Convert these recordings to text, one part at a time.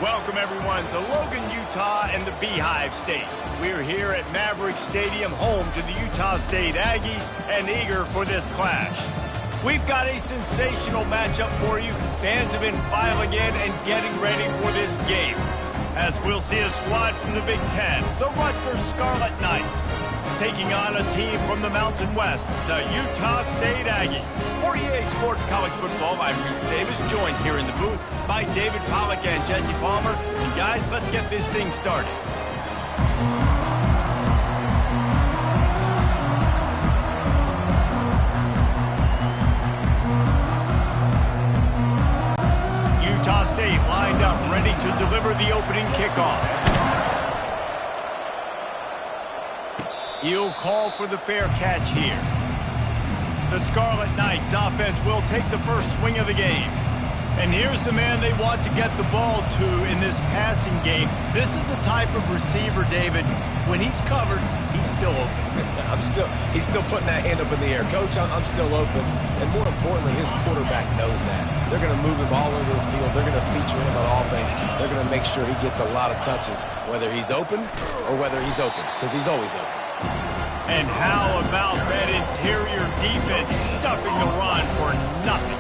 Welcome, everyone, to Logan, Utah and the Beehive State. We're here at Maverick Stadium, home to the Utah State Aggies, and eager for this clash. We've got a sensational matchup for you. Fans have been filing in and getting ready for this game, as we'll see a squad from the Big Ten, the Rutgers Scarlet Knights, taking on a team from the Mountain West, the Utah State Aggies. For EA Sports College Football, I'm Reese Davis, joined here in the booth by David Pollack and Jesse Palmer. And guys, let's get this thing started. Utah State lined up, ready to deliver the opening kickoff. He'll call for the fair catch here. The Scarlet Knights offense will take the first swing of the game. And here's the man they want to get the ball to in this passing game. This is the type of receiver, David, when he's covered, he's still open. He's still putting that hand up in the air. Coach, I'm still open. And more importantly, his quarterback knows that. They're going to move him all over the field. They're going to feature him on offense. They're going to make sure he gets a lot of touches, whether he's open or whether he's open, because he's always open. And how about that interior defense stuffing the run for nothing?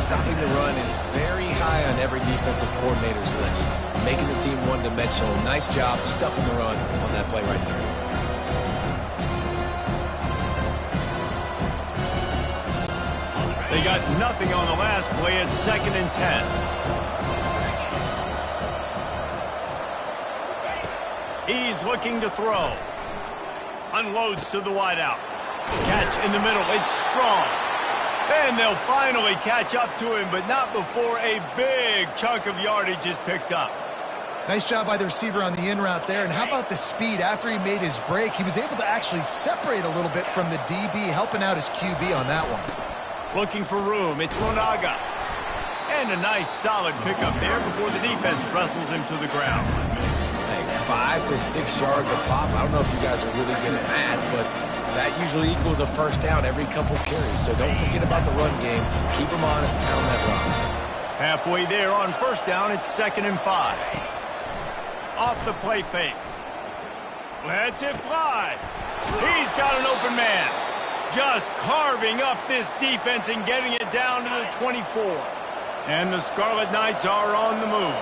Stopping the run is very high on every defensive coordinator's list. Making the team one-dimensional. Nice job stuffing the run on that play right there. They got nothing on the last play. It's 2nd and 10. He's looking to throw. Unloads to the wideout. Catch in the middle. It's strong. And they'll finally catch up to him, but not before a big chunk of yardage is picked up. Nice job by the receiver on the in route there. And how about the speed? After he made his break, he was able to actually separate a little bit from the DB, helping out his QB on that one. Looking for room. It's Monaga. And a nice solid pickup there before the defense wrestles him to the ground. 5 to 6 yards a pop. I don't know if you guys are really good at math, but that usually equals a first down every couple carries. So don't forget about the run game. Keep them honest, pound that rock. Halfway there on first down, it's 2nd and 5. Off the play fake. Lets it fly. He's got an open man. Just carving up this defense and getting it down to the 24. And the Scarlet Knights are on the move.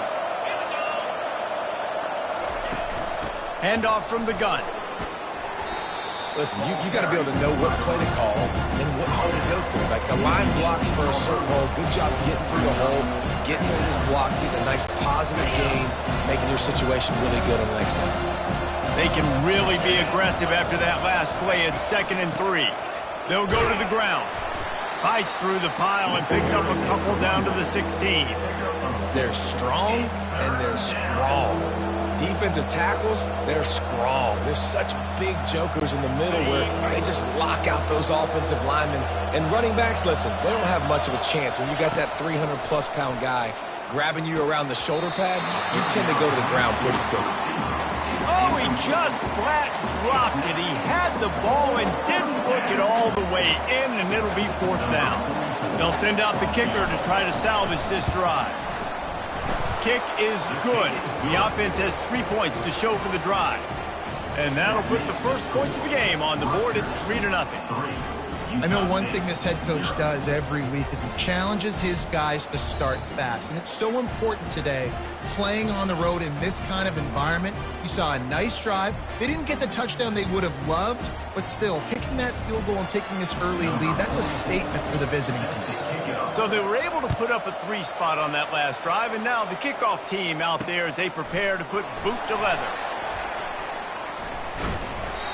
Handoff from the gun. Listen, you got to be able to know what play to call and what hole to go through. Like the line blocks for a certain hole. Good job getting through the hole, getting in this block, getting a nice positive gain, making your situation really good on the next one. They can really be aggressive after that last play. It's 2nd and 3. They'll go to the ground. Fights through the pile and picks up a couple down to the 16. They're strong and they're strong. Defensive tackles, they're strong. There's such big jokers in the middle where they just lock out those offensive linemen. And running backs, listen, they don't have much of a chance. When you got that 300-plus pound guy grabbing you around the shoulder pad, you tend to go to the ground pretty quickly. Oh, he just flat dropped it. He had the ball and didn't look it all the way in, and it'll be 4th down. They'll send out the kicker to try to salvage this drive. Kick is good. The offense has 3 points to show for the drive. And that'll put the first points of the game on the board. It's 3-0. I know one thing this head coach does every week is he challenges his guys to start fast. And it's so important today, playing on the road in this kind of environment. You saw a nice drive. They didn't get the touchdown they would have loved, but still, kicking that field goal and taking this early lead, that's a statement for the visiting team. So they were able to put up a 3 spot on that last drive, and now the kickoff team out there as they prepare to put boot to leather.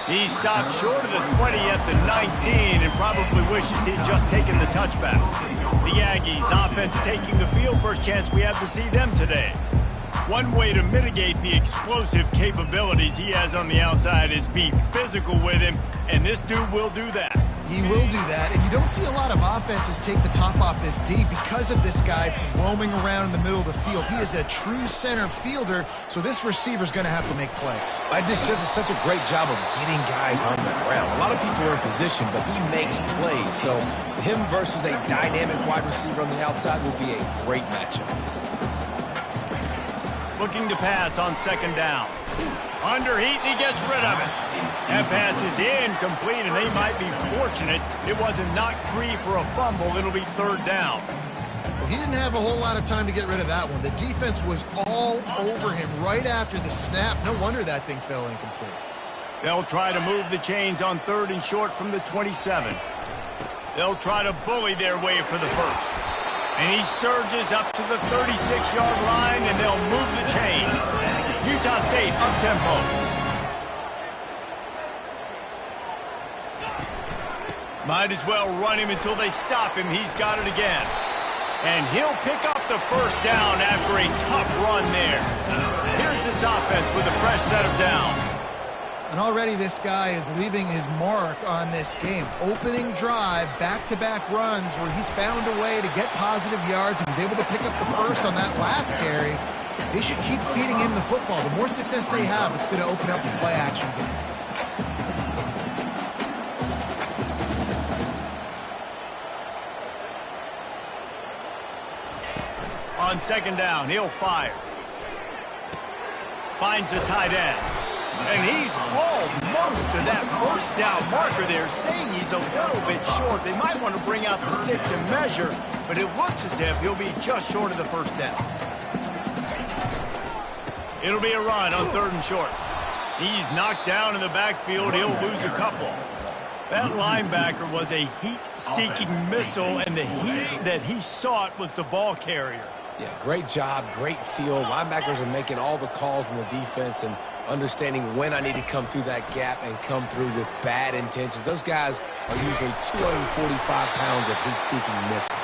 He stopped short of the 20 at the 19 and probably wishes he'd just taken the touchback. The Aggies offense taking the field. First chance we have to see them today. One way to mitigate the explosive capabilities he has on the outside is be physical with him, and this dude will do that. He will do that, and you don't see a lot of offenses take the top off this D because of this guy roaming around in the middle of the field. He is a true center fielder, so this receiver's going to have to make plays. This just is such a great job of getting guys on the ground. A lot of people are in position, but he makes plays. So him versus a dynamic wide receiver on the outside will be a great matchup. looking to pass on second down. Under heat, and he gets rid of it. That pass is incomplete, and they might be fortunate it wasn't knocked free for a fumble. It'll be third down. Well, he didn't have a whole lot of time to get rid of that one. The defense was all over him right after the snap. No wonder that thing fell incomplete. They'll try to move the chains on third and short from the 27. They'll try to bully their way for the first. And he surges up to the 36-yard line, and they'll move the chain. Utah State up-tempo. Might as well run him until they stop him. He's got it again. And he'll pick up the first down after a tough run there. Here's this offense with a fresh set of downs. And already this guy is leaving his mark on this game. Opening drive, back-to-back runs where he's found a way to get positive yards. He was able to pick up the first on that last carry. They should keep feeding him the football. The more success they have, it's going to open up the play-action game. On second down, he'll fire. Finds the tight end. And he's almost to that first down marker there, saying he's a little bit short. They might want to bring out the sticks and measure, but it looks as if he'll be just short of the first down. It'll be a run on third and short. He's knocked down in the backfield. He'll lose a couple. That linebacker was a heat-seeking missile, and the heat that he sought was the ball carrier. Yeah, great job, great feel. Linebackers are making all the calls in the defense and understanding when I need to come through that gap and come through with bad intentions. Those guys are usually 245 pounds of heat-seeking missile.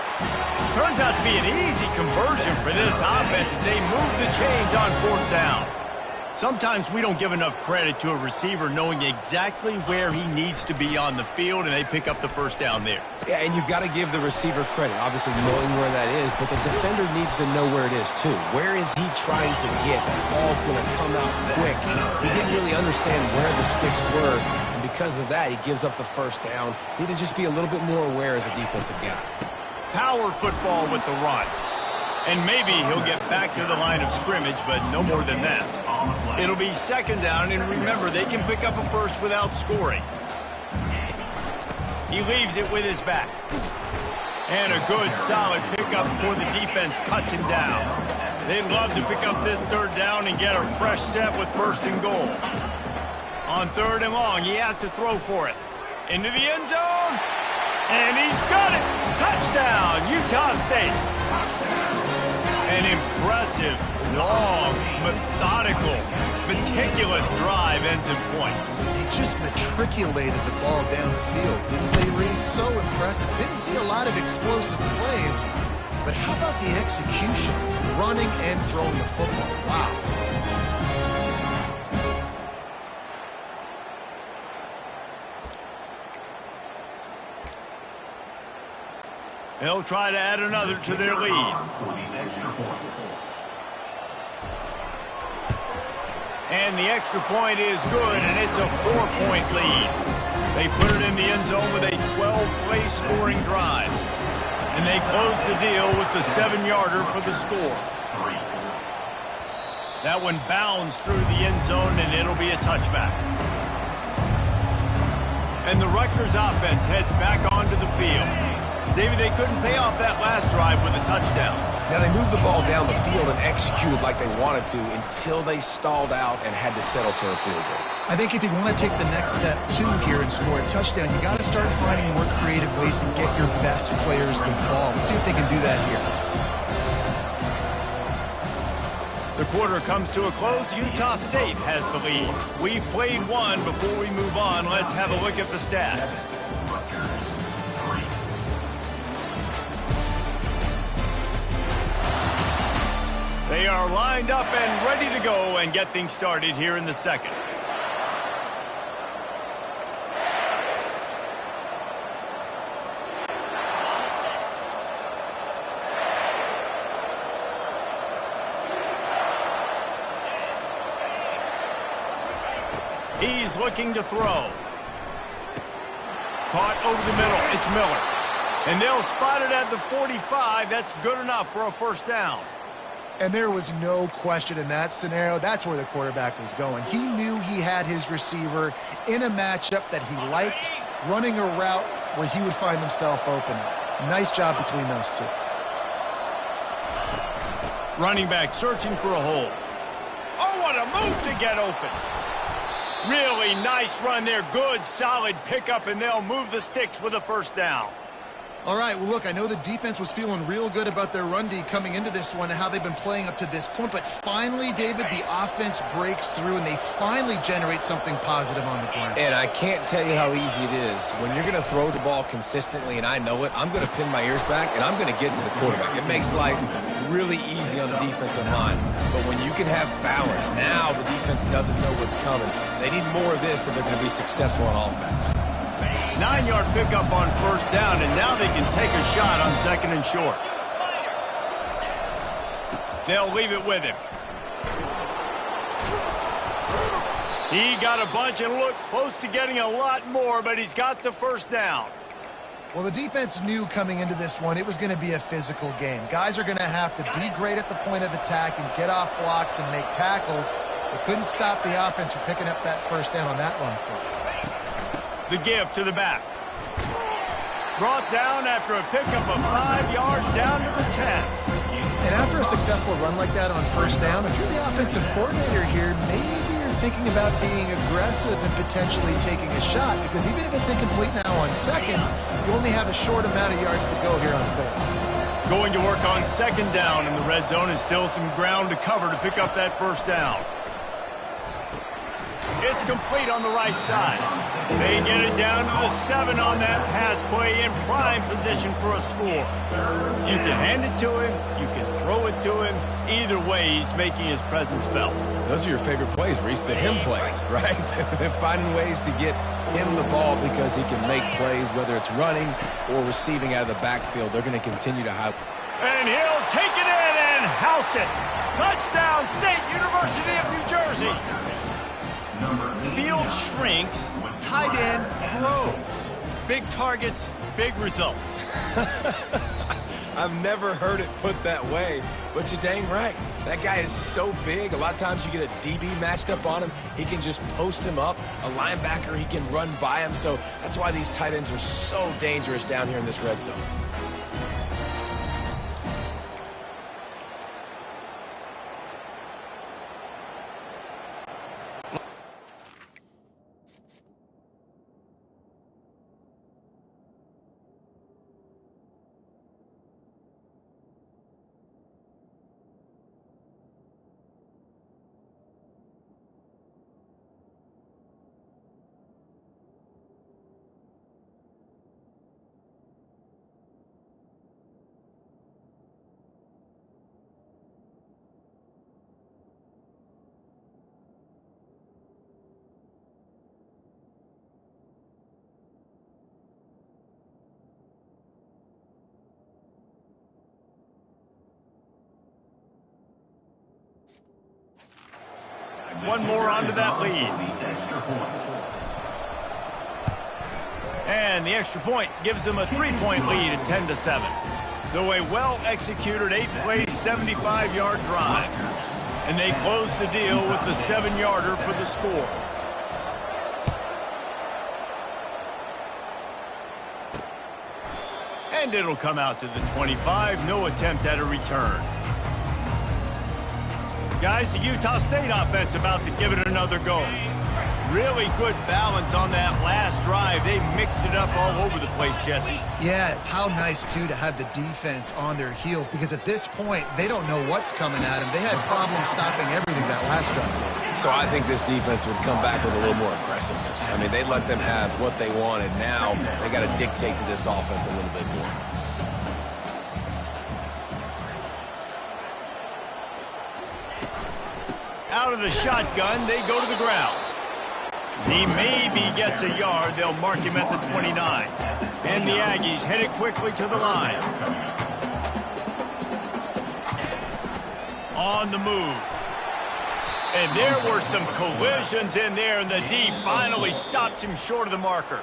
Turns out to be an easy conversion for this offense as they move the chains on fourth down. Sometimes we don't give enough credit to a receiver knowing exactly where he needs to be on the field, and they pick up the first down there. Yeah, and you've got to give the receiver credit, obviously knowing where that is, but the defender needs to know where it is too. Where is he trying to get? That ball's going to come out quick. He didn't really understand where the sticks were, and because of that, he gives up the first down. Need to just be a little bit more aware as a defensive guy. Power football with the run. And maybe he'll get back to the line of scrimmage, but no more than that. It'll be second down, and remember, they can pick up a first without scoring. He leaves it with his back. And a good, solid pickup before the defense cuts him down. They'd love to pick up this third down and get a fresh set with first and goal. On third and long, he has to throw for it. Into the end zone, and he's got it! Touchdown, Utah State! An impressive, long, methodical, meticulous drive ends in points. They just matriculated the ball down the field, didn't they, Reese? So impressive. Didn't see a lot of explosive plays, but how about the execution? Running and throwing the football. Wow. They'll try to add another to their lead. And the extra point is good, and it's a 4-point lead. They put it in the end zone with a 12-play scoring drive. And they close the deal with the 7-yarder for the score. That one bounds through the end zone, and it'll be a touchback. And the Rutgers offense heads back onto the field. David, they couldn't pay off that last drive with a touchdown. Now, they moved the ball down the field and executed like they wanted to until they stalled out and had to settle for a field goal. I think if you want to take the next step, too, here and score a touchdown, you got to start finding more creative ways to get your best players the ball. Let's see if they can do that here. The quarter comes to a close. Utah State has the lead. We've played one. Before we move on, let's have a look at the stats. They are lined up and ready to go and get things started here in the second. He's looking to throw. Caught over the middle. It's Miller. And they'll spot it at the 45. That's good enough for a first down. And there was no question in that scenario. That's where the quarterback was going. He knew he had his receiver in a matchup that he liked, running a route where he would find himself open. Nice job between those two. Running back searching for a hole. Oh, what a move to get open. Really nice run there. Good, solid pickup, and they'll move the sticks with a first down. All right, well, look, I know the defense was feeling real good about their run D coming into this one and how they've been playing up to this point, but finally, David, the offense breaks through and they finally generate something positive on the ground. And I can't tell you how easy it is. When you're going to throw the ball consistently, and I know it, I'm going to pin my ears back, and I'm going to get to the quarterback. It makes life really easy on the defensive line. But when you can have balance, now the defense doesn't know what's coming. They need more of this if they're going to be successful on offense. 9-yard pickup on first down, and now they can take a shot on second and short. They'll leave it with him. He got a bunch and looked close to getting a lot more, but he's got the first down. Well, the defense knew coming into this one it was going to be a physical game. Guys are going to have to be great at the point of attack and get off blocks and make tackles. They couldn't stop the offense from picking up that first down on that run play. The give to the back. Brought down after a pickup of 5 yards down to the 10. And after a successful run like that on first down, if you're the offensive coordinator here, maybe you're thinking about being aggressive and potentially taking a shot, because even if it's incomplete now on second, you only have a short amount of yards to go here on third. Going to work on second down in the red zone, and still some ground to cover to pick up that first down. It's complete on the right side. They get it down to the 7 on that pass play, in prime position for a score. You can hand it to him, you can throw it to him. Either way, he's making his presence felt. Those are your favorite plays, Reese, the him plays, right? They're finding ways to get him the ball because he can make plays, whether it's running or receiving out of the backfield. They're going to continue to hype. And he'll take it in and house it. Touchdown, State University of New Jersey. Field shrinks, tight end grows. Big targets, big results. I've never heard it put that way, but you're dang right. That guy is so big. A lot of times you get a DB matched up on him. He can just post him up. A linebacker, he can run by him. So that's why these tight ends are so dangerous down here in this red zone. One more onto that lead. And the extra point gives them a 3-point lead at 10-7. So a well-executed 8-play, 75-yard drive. And they close the deal with the 7-yarder for the score. And it'll come out to the 25. No attempt at a return. Guys, the Utah State offense about to give it another go. Really good balance on that last drive. They mixed it up all over the place, Jesse. Yeah, how nice, too, to have the defense on their heels, because at this point, they don't know what's coming at them. They had problems stopping everything that last drive. So I think this defense would come back with a little more aggressiveness. I mean, they let them have what they wanted. Now they got to dictate to this offense a little bit more. Out of the shotgun, they go to the ground. He maybe gets a yard. They'll mark him at the 29. And the Aggies headed quickly to the line. On the move. And there were some collisions in there, and the D finally stops him short of the marker.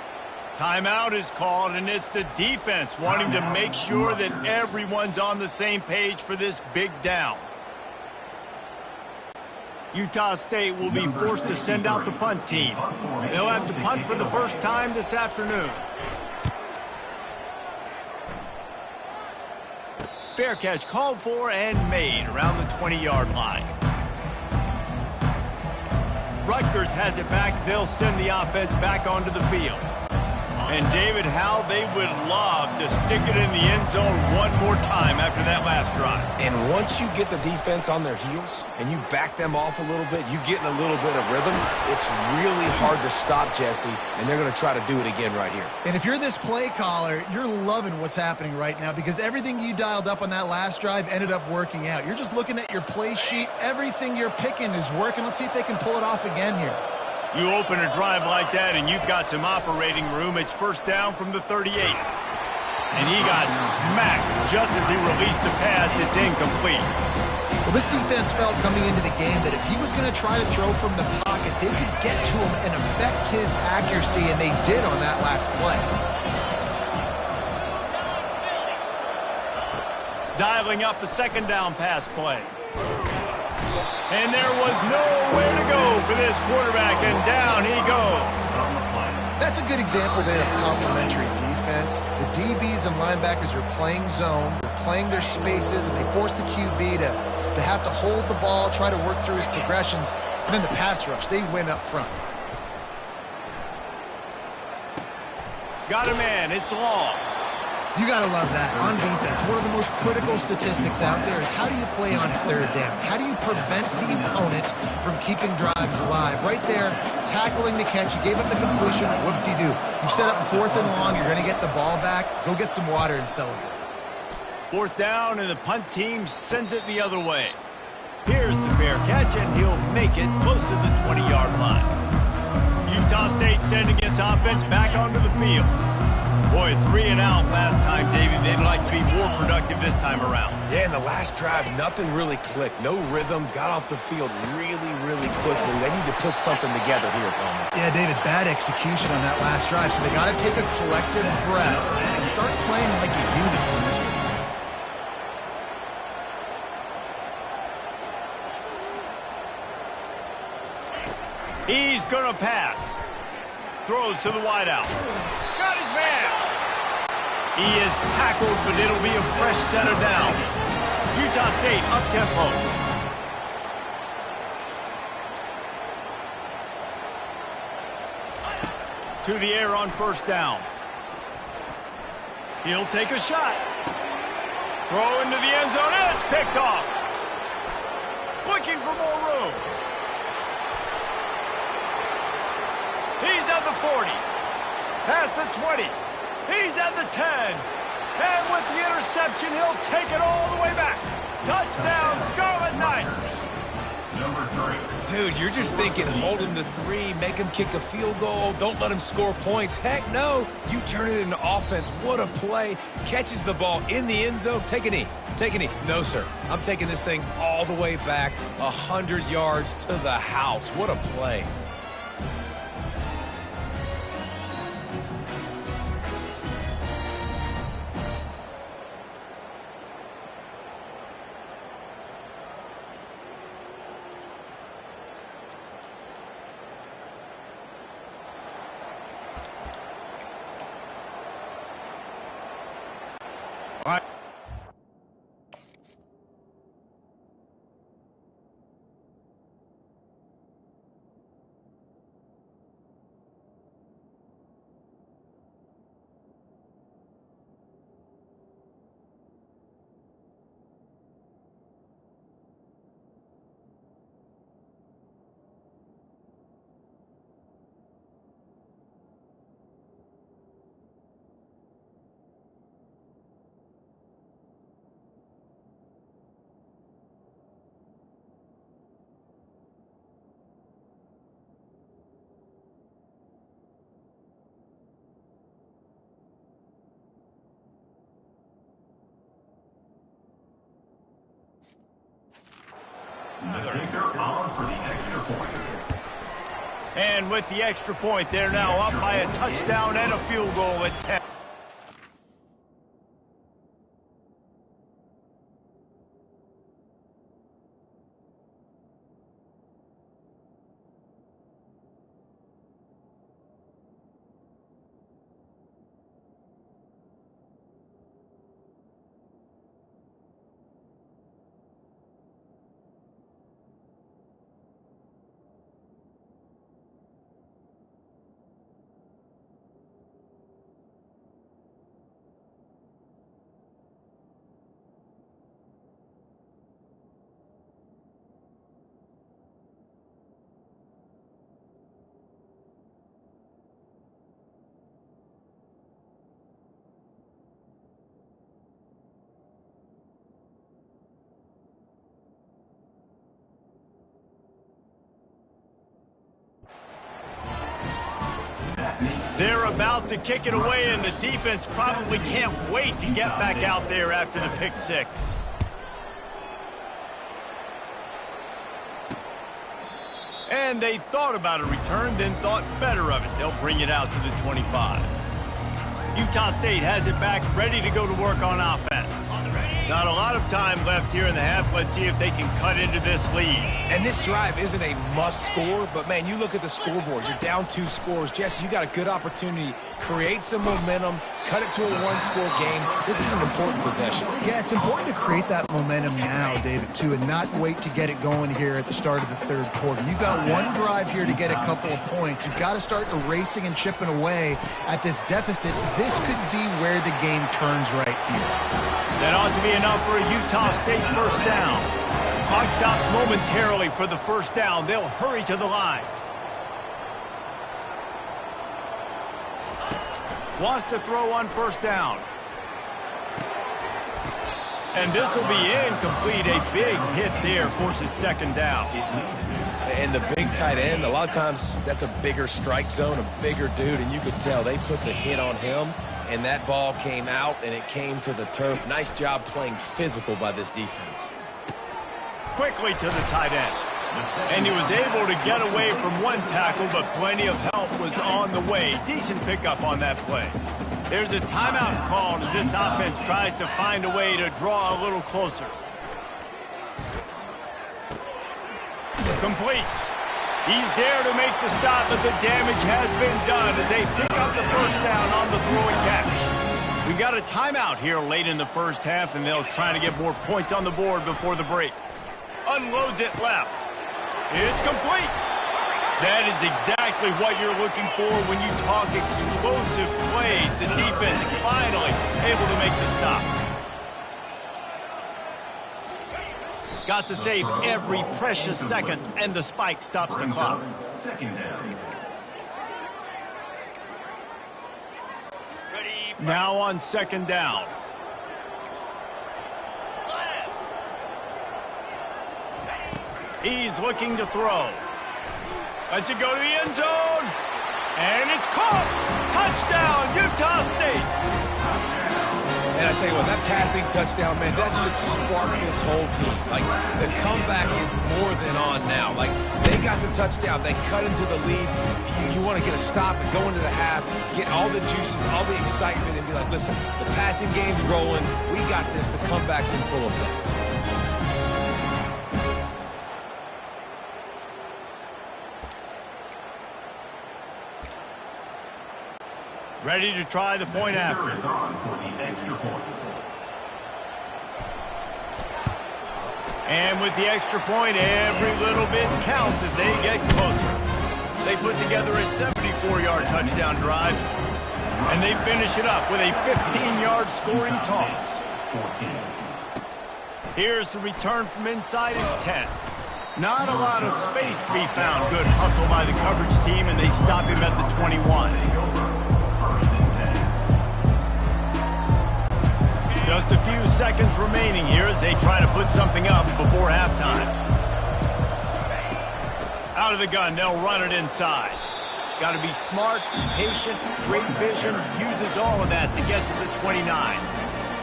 Timeout is called, and it's the defense wanting to make sure that everyone's on the same page for this big down. Utah State will be forced to send out the punt team. They'll have to punt for the first time this afternoon. Fair catch called for and made around the 20-yard line. Rutgers has it back. They'll send the offense back onto the field. And David, how they would love to stick it in the end zone one more time after that last drive. And once you get the defense on their heels and you back them off a little bit, you get in a little bit of rhythm, it's really hard to stop, Jesse, and they're going to try to do it again right here. And if you're this play caller, you're loving what's happening right now because everything you dialed up on that last drive ended up working out. You're just looking at your play sheet. Everything you're picking is working. Let's see if they can pull it off again here. You open a drive like that and you've got some operating room. It's first down from the 38. And he got smacked just as he released the pass. It's incomplete. Well, this defense felt coming into the game that if he was going to try to throw from the pocket, they could get to him and affect his accuracy, and they did on that last play. Dialing up a second down pass play. And there was nowhere to go for this quarterback, and down he goes. That's a good example there of complementary defense. The DBs and linebackers are playing zone, they're playing their spaces, and they force the QB to have to hold the ball, try to work through his progressions, and then the pass rush, they win up front. Got a man, it's long. You got to love that on defense. One of the most critical statistics out there is how do you play on third down? How do you prevent the opponent from keeping drives alive? Right there, tackling the catch. You gave up the completion. Whoop-de-doo. You set up fourth and long. You're going to get the ball back. Go get some water and celebrate. Fourth down, and the punt team sends it the other way. Here's the fair catch, and he'll make it close to the 20-yard line. Utah State sending its offense back onto the field. Boy, 3 and out last time, David. They'd like to be more productive this time around. Yeah, in the last drive, nothing really clicked. No rhythm. Got off the field really, really quickly. They need to put something together here, Palmer. Yeah, David, bad execution on that last drive. So they got to take a collective breath and start playing like a unit on this one. He's going to pass. Throws to the wideout. Got his man. He is tackled, but it'll be a fresh set of downs. Utah State up-tempo. To the air on first down. He'll take a shot. Throw into the end zone, and it's picked off. Looking for more room. He's at the 40. Past the 20. He's at the 10. And with the interception, he'll take it all the way back. Touchdown, Scarlet Knights. Dude, you're just thinking, hold him to 3, make him kick a field goal, don't let him score points. Heck no, you turn it into offense. What a play. Catches the ball in the end zone. Take a knee. Take a knee. No, sir. I'm taking this thing all the way back 100 yards to the house. What a play. The kicker on for the extra point. And with the extra point, they're now up by a touchdown and a field goal at 10. They're about to kick it away, and the defense probably can't wait to get back out there after the pick six. And they thought about a return, then thought better of it. They'll bring it out to the 25. Utah State has it back, ready to go to work on offense. Not a lot of time left here in the half. Let's see if they can cut into this lead. And this drive isn't a must score, but man, you look at the scoreboard. You're down 2 scores. Jesse, you got a good opportunity. Create some momentum. Cut it to a 1-score game. This is an important possession. Yeah, it's important to create that momentum now, David, too, and not wait to get it going here at the start of the third quarter. You've got one drive here to get a couple of points. You've got to start erasing and chipping away at this deficit. This could be where the game turns right here. That ought to be enough for a Utah State first down. Clock stops momentarily for the first down. They'll hurry to the line. Wants to throw on first down. And this will be incomplete. A big hit there forces second down. And the big tight end, a lot of times that's a bigger strike zone, a bigger dude, and you could tell they put the hit on him, and that ball came out, and it came to the turf. Nice job playing physical by this defense. Quickly to the tight end. And he was able to get away from one tackle, but plenty of help was on the way. Decent pickup on that play. There's a timeout called as this offense tries to find a way to draw a little closer. Complete. He's there to make the stop, but the damage has been done as they pick up the first down on the throw and catch. We got a timeout here late in the first half, and they'll try to get more points on the board before the break. Unloads it left. It's complete. That is exactly what you're looking for when you talk explosive plays. The defense finally able to make the stop. Got to save every precious second, and the spike stops the clock. Now on second down. He's looking to throw. Lets it go to the end zone. And it's caught. Touchdown, Utah State. And I tell you what, that passing touchdown, man, that should spark this whole team. Like, the comeback is more than on now. Like, they got the touchdown. They cut into the lead. You want to get a stop and go into the half, get all the juices, all the excitement, and be like, listen, the passing game's rolling. We got this. The comeback's in full effect. Ready to try the point after. And with the extra point, every little bit counts as they get closer. They put together a 74-yard touchdown drive, and they finish it up with a 15-yard scoring toss. Here's the return from inside his 10. Not a lot of space to be found. Good hustle by the coverage team, and they stop him at the 21. Just a few seconds remaining here as they try to put something up before halftime. Out of the gun, they'll run it inside. Got to be smart, patient, great vision, uses all of that to get to the 29.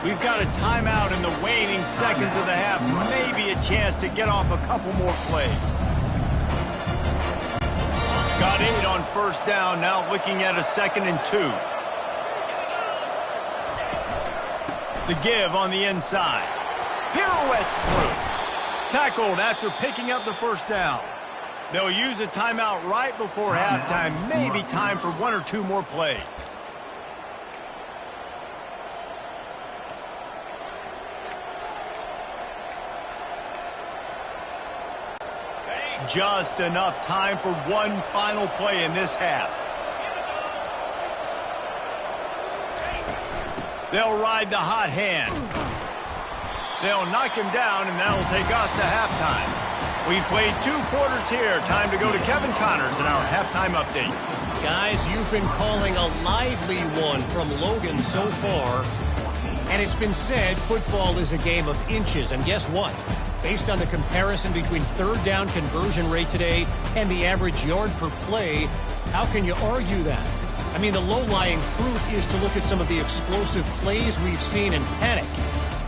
We've got a timeout in the waning seconds of the half, maybe a chance to get off a couple more plays. Got 8 on first down, now looking at a 2nd and 2. The give on the inside. Pirouettes through. Tackled after picking up the first down. They'll use a timeout right before halftime. Maybe time for 1 or 2 more plays. Just enough time for one final play in this half. They'll ride the hot hand. They'll knock him down, and that'll take us to halftime. We've played 2 quarters here. Time to go to Kevin Connors in our halftime update. Guys, you've been calling a lively one from Logan so far. And it's been said football is a game of inches. And guess what? Based on the comparison between third down conversion rate today and the average yard per play, how can you argue that? I mean, the low-lying fruit is to look at some of the explosive plays we've seen in panic.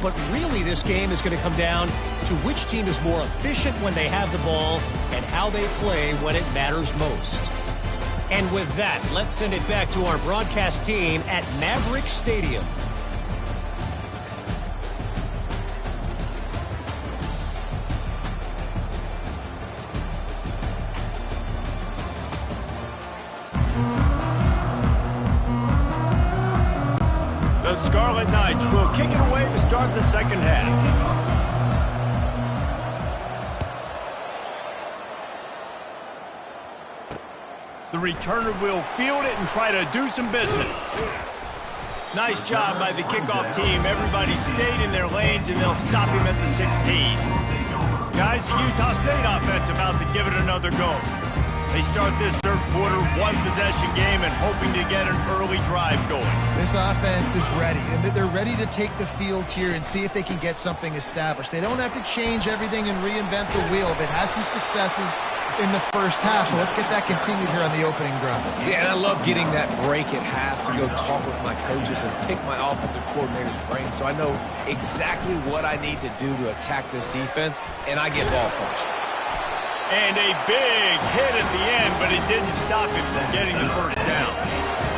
But really, this game is going to come down to which team is more efficient when they have the ball and how they play when it matters most. And with that, let's send it back to our broadcast team at Maverick Stadium. The Scarlet Knights will kick it away to start the second half. The returner will field it and try to do some business. Nice job by the kickoff team. Everybody stayed in their lanes, and they'll stop him at the 16. Guys, the Utah State offense about to give it another go. They start this third quarter, one-possession game, and hoping to get an early drive going. This offense is ready, and they're ready to take the field here and see if they can get something established. They don't have to change everything and reinvent the wheel. They've had some successes in the first half, so let's get that continued here on the opening drive. Yeah, and I love getting that break at half to go talk with my coaches and pick my offensive coordinator's brain so I know exactly what I need to do to attack this defense, and I get ball first. And a big hit at the end, but it didn't stop him from getting the first down.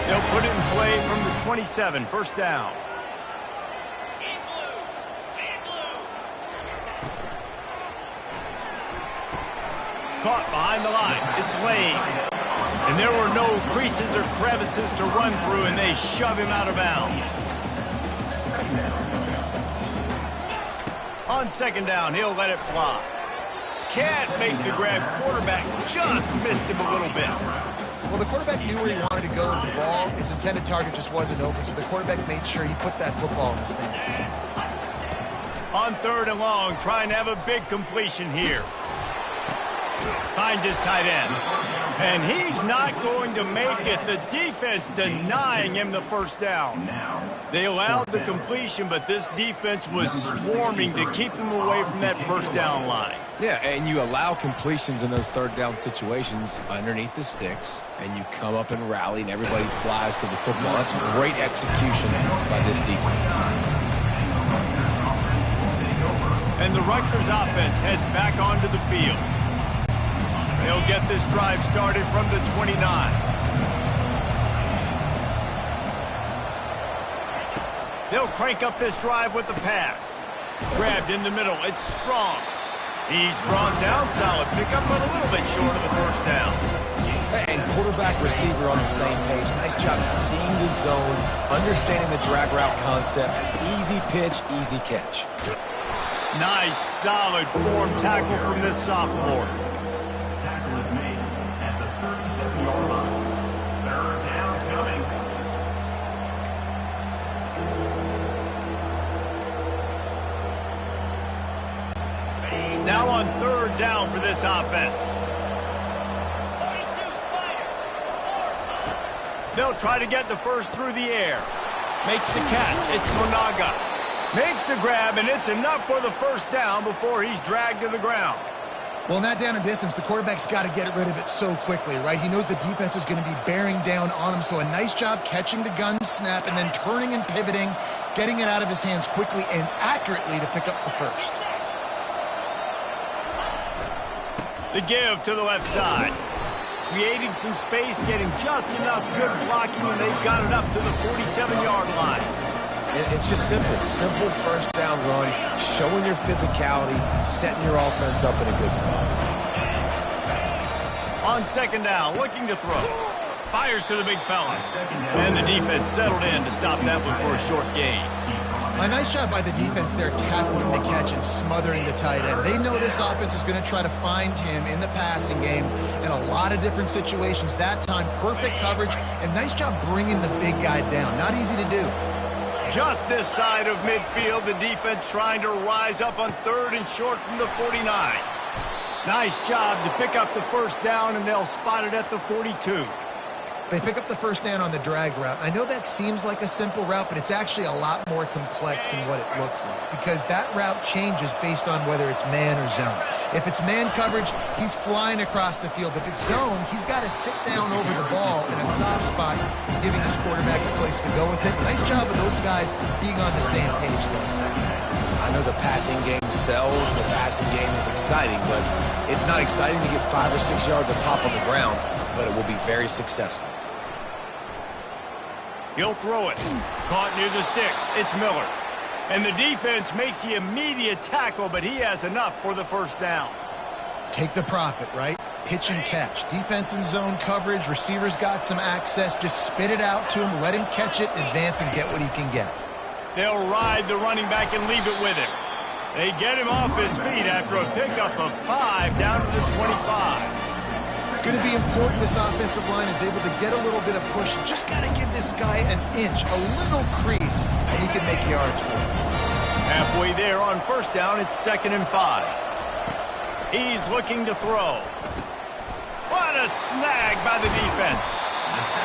They'll put it in play from the 27, first down. Caught behind the line. It's Lane. And there were no creases or crevices to run through, and they shove him out of bounds. On second down, he'll let it fly. Can't make the grab. Quarterback just missed him a little bit. Well, the quarterback knew where he wanted to go with the ball. His intended target just wasn't open, so the quarterback made sure he put that football in the stands. On third and long, trying to have a big completion here. Finds his tight end. And he's not going to make it. The defense denying him the first down. They allowed the completion, but this defense was swarming to keep them away from that first down line. Yeah, and you allow completions in those third down situations underneath the sticks, and you come up and rally, and everybody flies to the football. That's great execution by this defense. And the Rutgers offense heads back onto the field. They'll get this drive started from the 29. They'll crank up this drive with the pass. Grabbed in the middle. It's Strong. He's brought down solid. Pick up a little bit short of the first down. And quarterback receiver on the same page. Nice job seeing the zone, understanding the drag route concept. Easy pitch, easy catch. Nice, solid form tackle from this sophomore. Tackle is made at the 37-yard line. Third down coming. Now on third down for this offense. They'll try to get the first through the air. Makes the catch. It's Monaga. Makes the grab, and it's enough for the first down before he's dragged to the ground. Well, in that down and distance, the quarterback's got to get rid of it so quickly, right? He knows the defense is going to be bearing down on him, so a nice job catching the gun snap and then turning and pivoting, getting it out of his hands quickly and accurately to pick up the first. The give to the left side. Creating some space, getting just enough good blocking, and they've got it up to the 47-yard line. It's just simple. Simple first down run, showing your physicality, setting your offense up in a good spot. On second down, looking to throw. Fires to the big fella. And the defense settled in to stop that one for a short gain. A nice job by the defense there, tackling the catch and smothering the tight end. They know this offense is going to try to find him in the passing game in a lot of different situations. That time, perfect coverage, and nice job bringing the big guy down. Not easy to do. Just this side of midfield, the defense trying to rise up on third and short from the 49. Nice job to pick up the first down, and they'll spot it at the 42. They pick up the first down on the drag route. I know that seems like a simple route, but it's actually a lot more complex than what it looks like because that route changes based on whether it's man or zone. If it's man coverage, he's flying across the field. If it's zone, he's got to sit down over the ball in a soft spot, giving his quarterback a place to go with it. Nice job of those guys being on the same page, though. I know the passing game sells, the passing game is exciting, but it's not exciting to get 5 or 6 yards of pop on the ground, but it will be very successful. He'll throw it. Caught near the sticks. It's Miller. And the defense makes the immediate tackle, but he has enough for the first down. Take the profit, right? Pitch and catch. Defense and zone coverage. Receivers got some access. Just spit it out to him. Let him catch it, advance, and get what he can get. They'll ride the running back and leave it with him. They get him off his feet after a pickup of 5 down to the 25. It's going to be important this offensive line is able to get a little bit of push. You just got to give this guy an inch, a little crease, and he can make yards for it. Halfway there on first down, it's 2nd and 5. He's looking to throw. What a snag by the defense.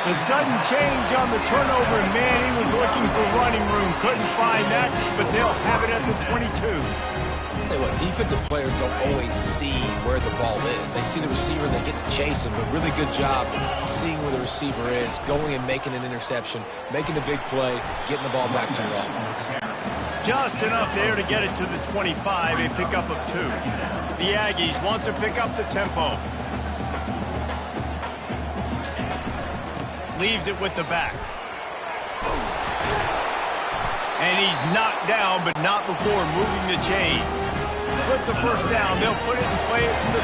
The sudden change on the turnover, and man, he was looking for running room. Couldn't find that, but they'll have it at the 22. I'll tell you what, defensive players don't always see where the ball is. They see the receiver and they get to chase him, but really good job seeing where the receiver is, going and making an interception, making a big play, getting the ball back to your offense. Just enough there to get it to the 25, a pickup of 2. The Aggies want to pick up the tempo. Leaves it with the back. And he's knocked down, but not before moving the chains. With the first down, they'll put it and play it from the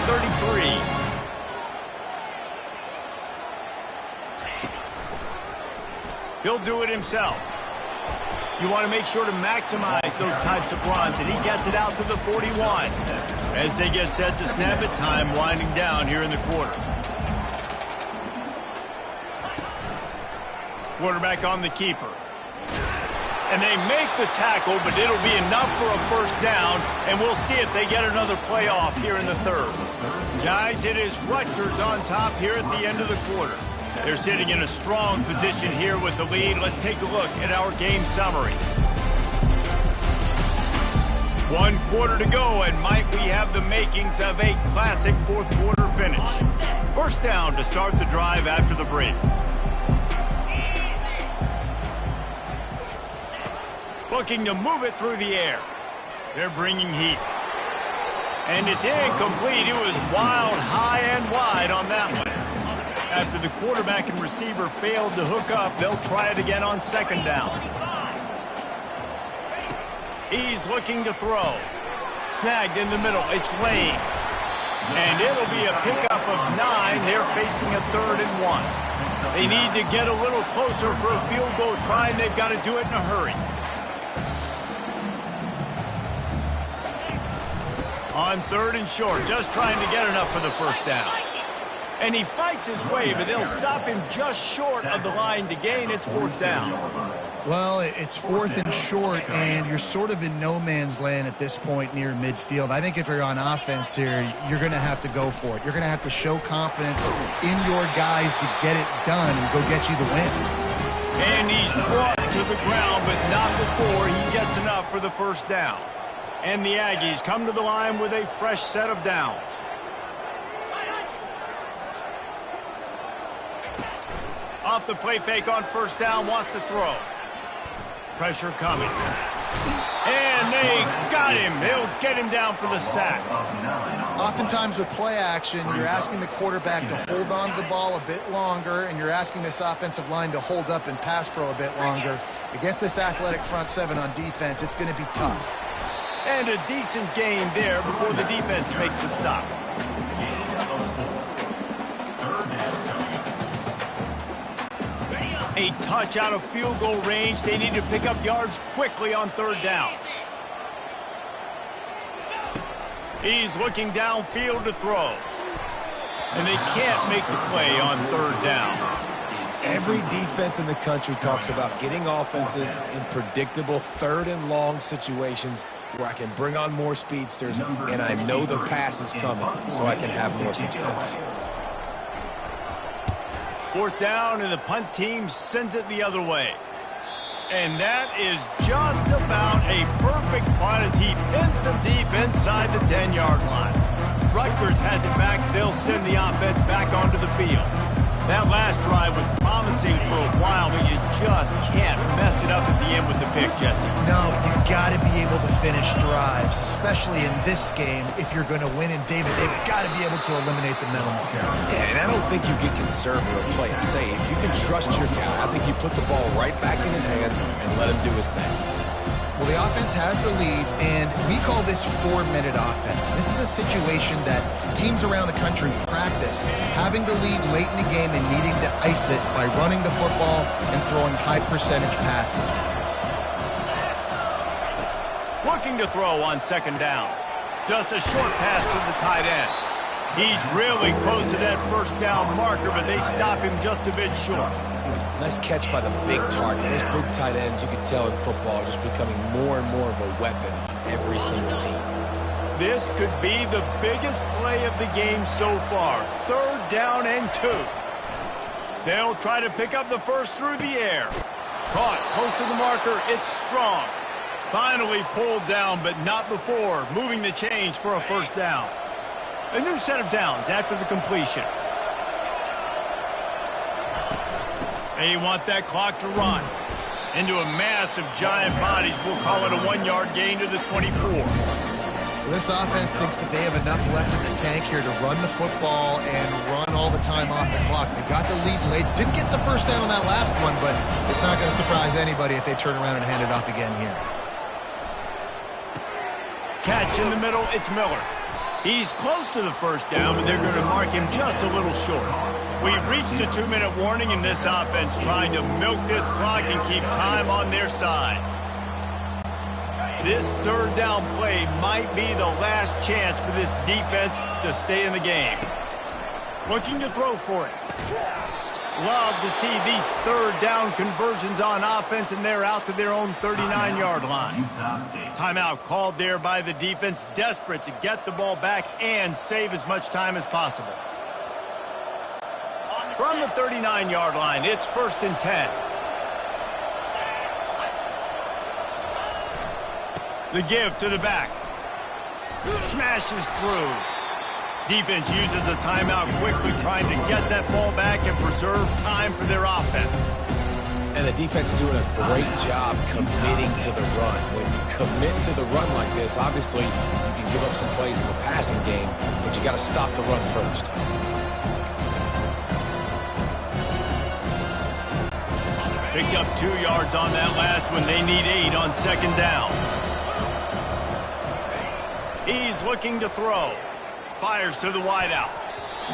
33. He'll do it himself. You want to make sure to maximize those types of runs, and he gets it out to the 41. As they get set to snap it, time winding down here in the quarter. Quarterback on the keeper. And they make the tackle, but it'll be enough for a first down, and we'll see if they get another playoff here in the 3rd. Guys, it is Rutgers on top here at the end of the quarter. They're sitting in a strong position here with the lead. Let's take a look at our game summary. 1 quarter to go, and might we have the makings of a classic 4th quarter finish. First down to start the drive after the break. Looking to move it through the air. They're bringing heat. And it's incomplete. It was wild, high and wide on that one. After the quarterback and receiver failed to hook up, they'll try it again on 2nd down. He's looking to throw. Snagged in the middle. It's Lane. And it'll be a pickup of 9. They're facing a 3rd and 1. They need to get a little closer for a field goal try, and they've got to do it in a hurry. On 3rd and short, just trying to get enough for the first down. And he fights his way, but they'll stop him just short of the line to gain. It's 4th down. Well, it's 4th and short, and you're sort of in no man's land at this point near midfield. I think if you're on offense here, you're going to have to go for it. You're going to have to show confidence in your guys to get it done and go get you the win. And he's brought to the ground, but not before he gets enough for the first down. And the Aggies come to the line with a fresh set of downs. Off the play fake on first down, wants to throw. Pressure coming. And they got him. They'll get him down for the sack. Oftentimes with play action, you're asking the quarterback to hold on to the ball a bit longer, and you're asking this offensive line to hold up and pass pro a bit longer. Against this athletic front 7 on defense, it's going to be tough. And a decent game there before the defense makes the stop. A touch out of field goal range. They need to pick up yards quickly on 3rd down. He's looking downfield to throw. And they can't make the play on 3rd down. Every defense in the country talks about getting offenses in predictable 3rd and long situations where I can bring on more speedsters and I know the pass is coming so I can have more success. 4th down, and the punt team sends it the other way. And that is just about a perfect punt as he pins them deep inside the 10-yard line. Rutgers has it back. They'll send the offense back onto the field. That last drive was promising for a while, but you just can't mess it up at the end with the pick, Jesse. No, you got to be able to finish drives, especially in this game. If you're going to win, and they've got to be able to eliminate the mental mistakes. Yeah, and I don't think you get conservative or play it safe. You can trust your guy. I think you put the ball right back in his hands and let him do his thing. Well, the offense has the lead, and we call this 4-minute offense. This is a situation that teams around the country practice, having the lead late in the game and needing to ice it by running the football and throwing high-percentage passes. Looking to throw on 2nd down. Just a short pass to the tight end. He's really close to that 1st down marker, but they stop him just a bit short. Nice catch by the big target. Those big tight ends, you can tell in football, are just becoming more and more of a weapon on every single team. This could be the biggest play of the game so far. 3rd down and 2. They'll try to pick up the first through the air. Caught close to the marker. It's strong. Finally pulled down, but not before moving the chains for a 1st down. A new set of downs after the completion. They want that clock to run into a mass of giant bodies. We'll call it a 1-yard gain to the 24. So this offense thinks that they have enough left in the tank here to run the football and run all the time off the clock. They got the lead late. Didn't get the 1st down on that last one, but it's not going to surprise anybody if they turn around and hand it off again here. Catch in the middle. It's Miller. He's close to the 1st down, but they're going to mark him just a little short. We've reached a 2-minute warning in this offense, trying to milk this clock and keep time on their side. This 3rd down play might be the last chance for this defense to stay in the game. Looking to throw for it. Love to see these 3rd down conversions on offense, and they're out to their own 39-yard line. Timeout called there by the defense, desperate to get the ball back and save as much time as possible. From the 39-yard line, it's 1st and 10. The give to the back. Smashes through. Defense uses a timeout quickly, trying to get that ball back and preserve time for their offense. And the defense doing a great job committing to the run. When you commit to the run like this, obviously you can give up some plays in the passing game, but you got to stop the run first. Picked up 2 yards on that last one. They need 8 on 2nd down. He's looking to throw. Fires to the wideout.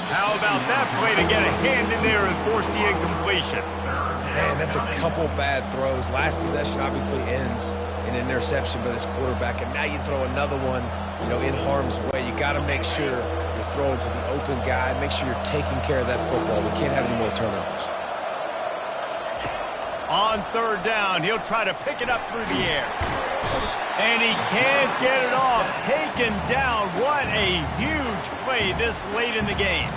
How about that play to get a hand in there and force the incompletion? Man, that's a couple bad throws. Last possession obviously ends in an interception by this quarterback, and now you throw another one, in harm's way. You got to make sure you're throwing to the open guy. Make sure you're taking care of that football. We can't have any more turnovers. On 3rd down, he'll try to pick it up through the air. And he can't get it off. Taken down. What a huge play this late in the game.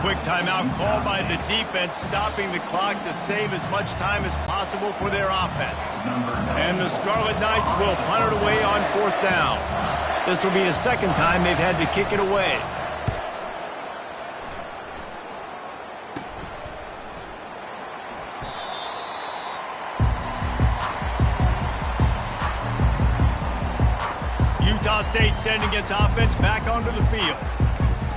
Quick timeout called by the defense, stopping the clock to save as much time as possible for their offense. And the Scarlet Knights will punt it away on 4th down. This will be the 2nd time they've had to kick it away. Utah State sending its offense back onto the field.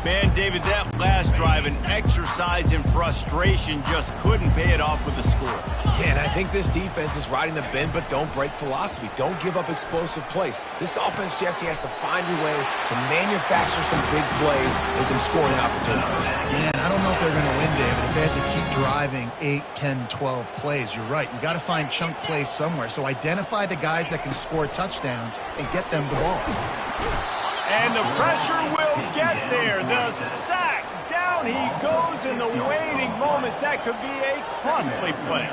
Man, David, that last drive, an exercise in frustration, just couldn't pay it off with the score. Yeah, and I think this defense is riding the bend but don't break philosophy. Don't give up explosive plays. This offense, Jesse, has to find a way to manufacture some big plays and some scoring opportunities. Man, I don't know if they're going to win, David, if they had to keep driving 8, 10, 12 plays. You're right. You got to find chunk plays somewhere. So identify the guys that can score touchdowns and get them the ball. And the pressure will get there. The sack. Down he goes in the waiting moments. That could be a costly play.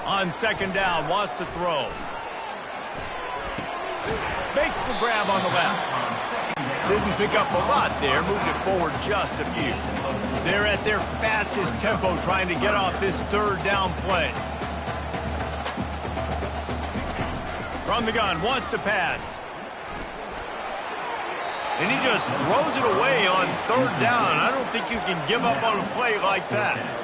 On 2nd down, wants to throw. Makes the grab on the left. Didn't pick up a lot there, moved it forward just a few. They're at their fastest tempo trying to get off this third down play. From the gun, wants to pass. And he just throws it away on third down. I don't think you can give up on a play like that.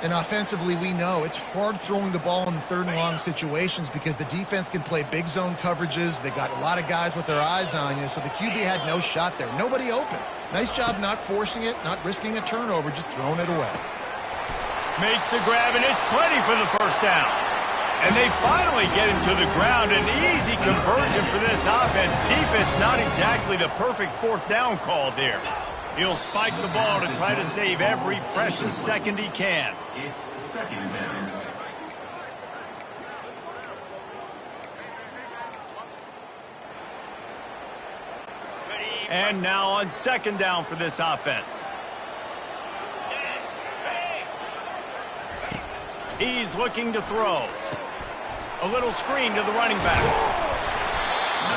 And offensively, we know it's hard throwing the ball in third and long situations because the defense can play big zone coverages. They got a lot of guys with their eyes on you, so the QB had no shot there. Nobody open. Nice job not forcing it, not risking a turnover, just throwing it away. Makes the grab, and it's plenty for the first down. And they finally get him to the ground. An easy conversion for this offense. Defense not exactly the perfect fourth down call there. He'll spike the ball to try to save every precious second he can. It's second down. And now on second down for this offense. He's looking to throw. A little screen to the running back.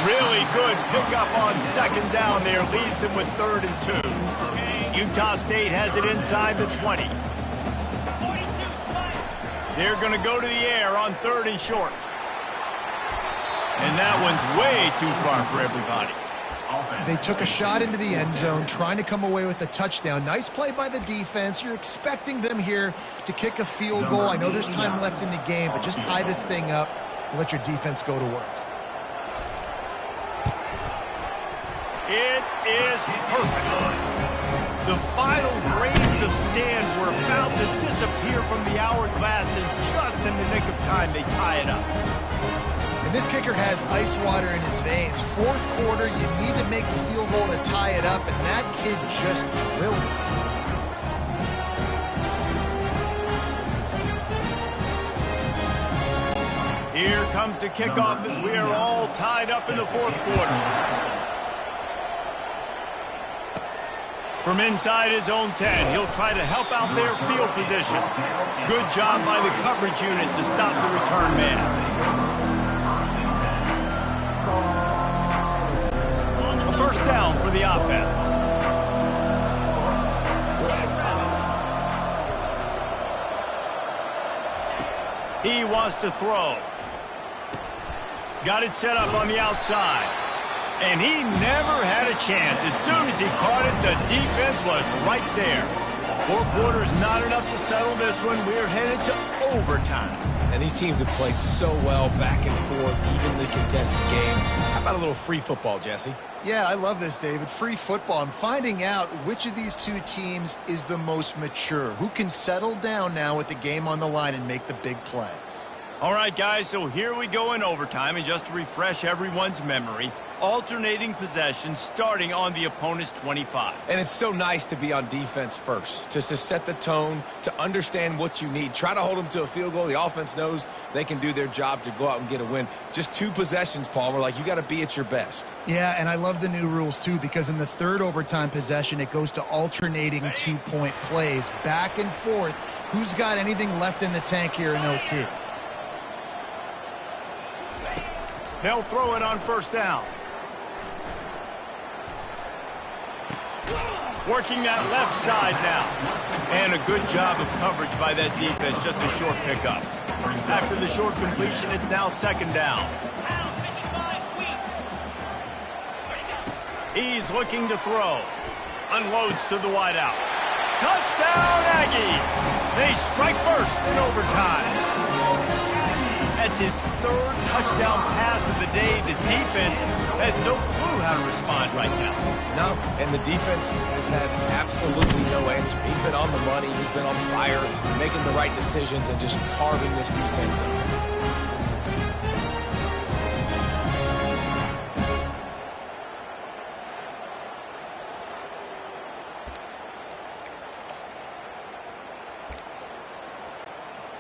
Really good pickup on second down there. Leaves him with 3rd and 2. Utah State has it inside the 20. They're going to go to the air on 3rd and short. And that one's way too far for everybody. They took a shot into the end zone, trying to come away with a touchdown. Nice play by the defense. You're expecting them here to kick a field goal. I know there's time left in the game, but just tie this thing up and let your defense go to work. It is perfect. The final grains of sand were about to disappear from the hourglass, and just in the nick of time, they tie it up. And this kicker has ice water in his veins. 4th quarter, you need to make the field goal to tie it up, and that kid just drilled it. Here comes the kickoff as we are all tied up in the 4th quarter. From inside his own 10, he'll try to help out their field position. Good job by the coverage unit to stop the return man. A first down for the offense. He wants to throw. Got it set up on the outside. And he never had a chance. As soon as he caught it, the defense was right there. 4 quarters not enough to settle this one. We're headed to overtime. And these teams have played so well, back and forth, evenly contested game. How about a little free football, Jesse? Yeah, I love this, David. Free football. I'm finding out which of these two teams is the most mature. Who can settle down now with the game on the line and make the big play. All right, guys, so here we go in overtime. And just to refresh everyone's memory, alternating possession starting on the opponent's 25. And it's so nice to be on defense first, just to set the tone, to understand what you need. Try to hold them to a field goal. The offense knows they can do their job to go out and get a win. Just 2 possessions, Paul. We're like, you got to be at your best. Yeah, and I love the new rules, too, because in the 3rd overtime possession, it goes to alternating 2-point plays, back and forth. Who's got anything left in the tank here in OT? They'll throw it on first down. Working that left side now. And a good job of coverage by that defense. Just a short pickup. After the short completion, it's now second down. He's looking to throw. Unloads to the wideout. Touchdown, Aggies! They strike first in overtime. That's his 3rd touchdown pass of the day. The defense has no clue how to respond right now. No, and the defense has had absolutely no answer. He's been on the money. He's been on fire, making the right decisions and just carving this defense up.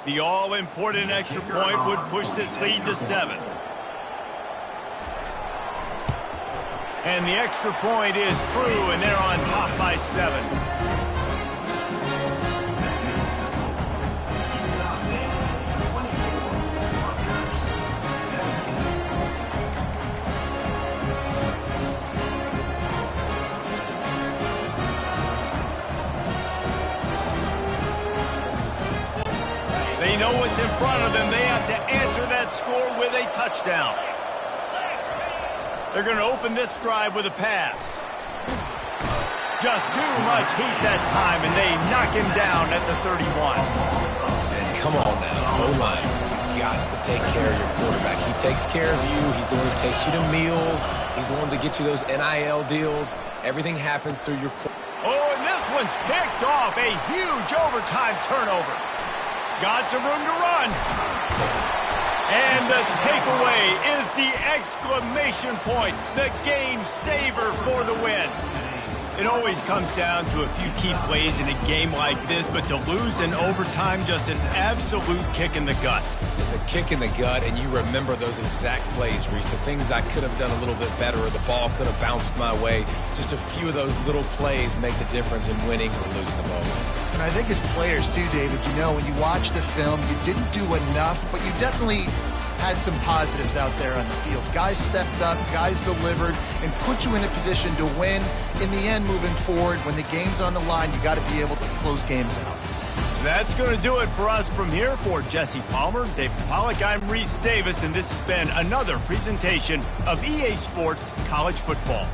The all-important extra point would push this lead to 7. And the extra point is true, and they're on top by 7. They know what's in front of them. They have to answer that score with a touchdown. They're going to open this drive with a pass. Just too much heat that time, and they knock him down at the 31. And come on now, O-line. You got to take care of your quarterback. He takes care of you. He's the one who takes you to meals. He's the one to get you those NIL deals. Everything happens through your quarterback. Oh, and this one's picked off. A huge overtime turnover. Got some room to run. And the takeaway is the exclamation point. The game saver for the win. It always comes down to a few key plays in a game like this, but to lose in overtime, just an absolute kick in the gut. It's a kick in the gut, and you remember those exact plays, Reese. The things I could have done a little bit better, or the ball could have bounced my way. Just a few of those little plays make the difference in winning or losing the ball. And I think as players too, David, you know, when you watch the film, you didn't do enough, but you definitely had some positives out there on the field. Guys stepped up, guys delivered, and put you in a position to win. In the end, moving forward, when the game's on the line, you got to be able to close games out. That's going to do it for us from here. For Jesse Palmer, David Pollack, I'm Reese Davis, and this has been another presentation of EA Sports College Football.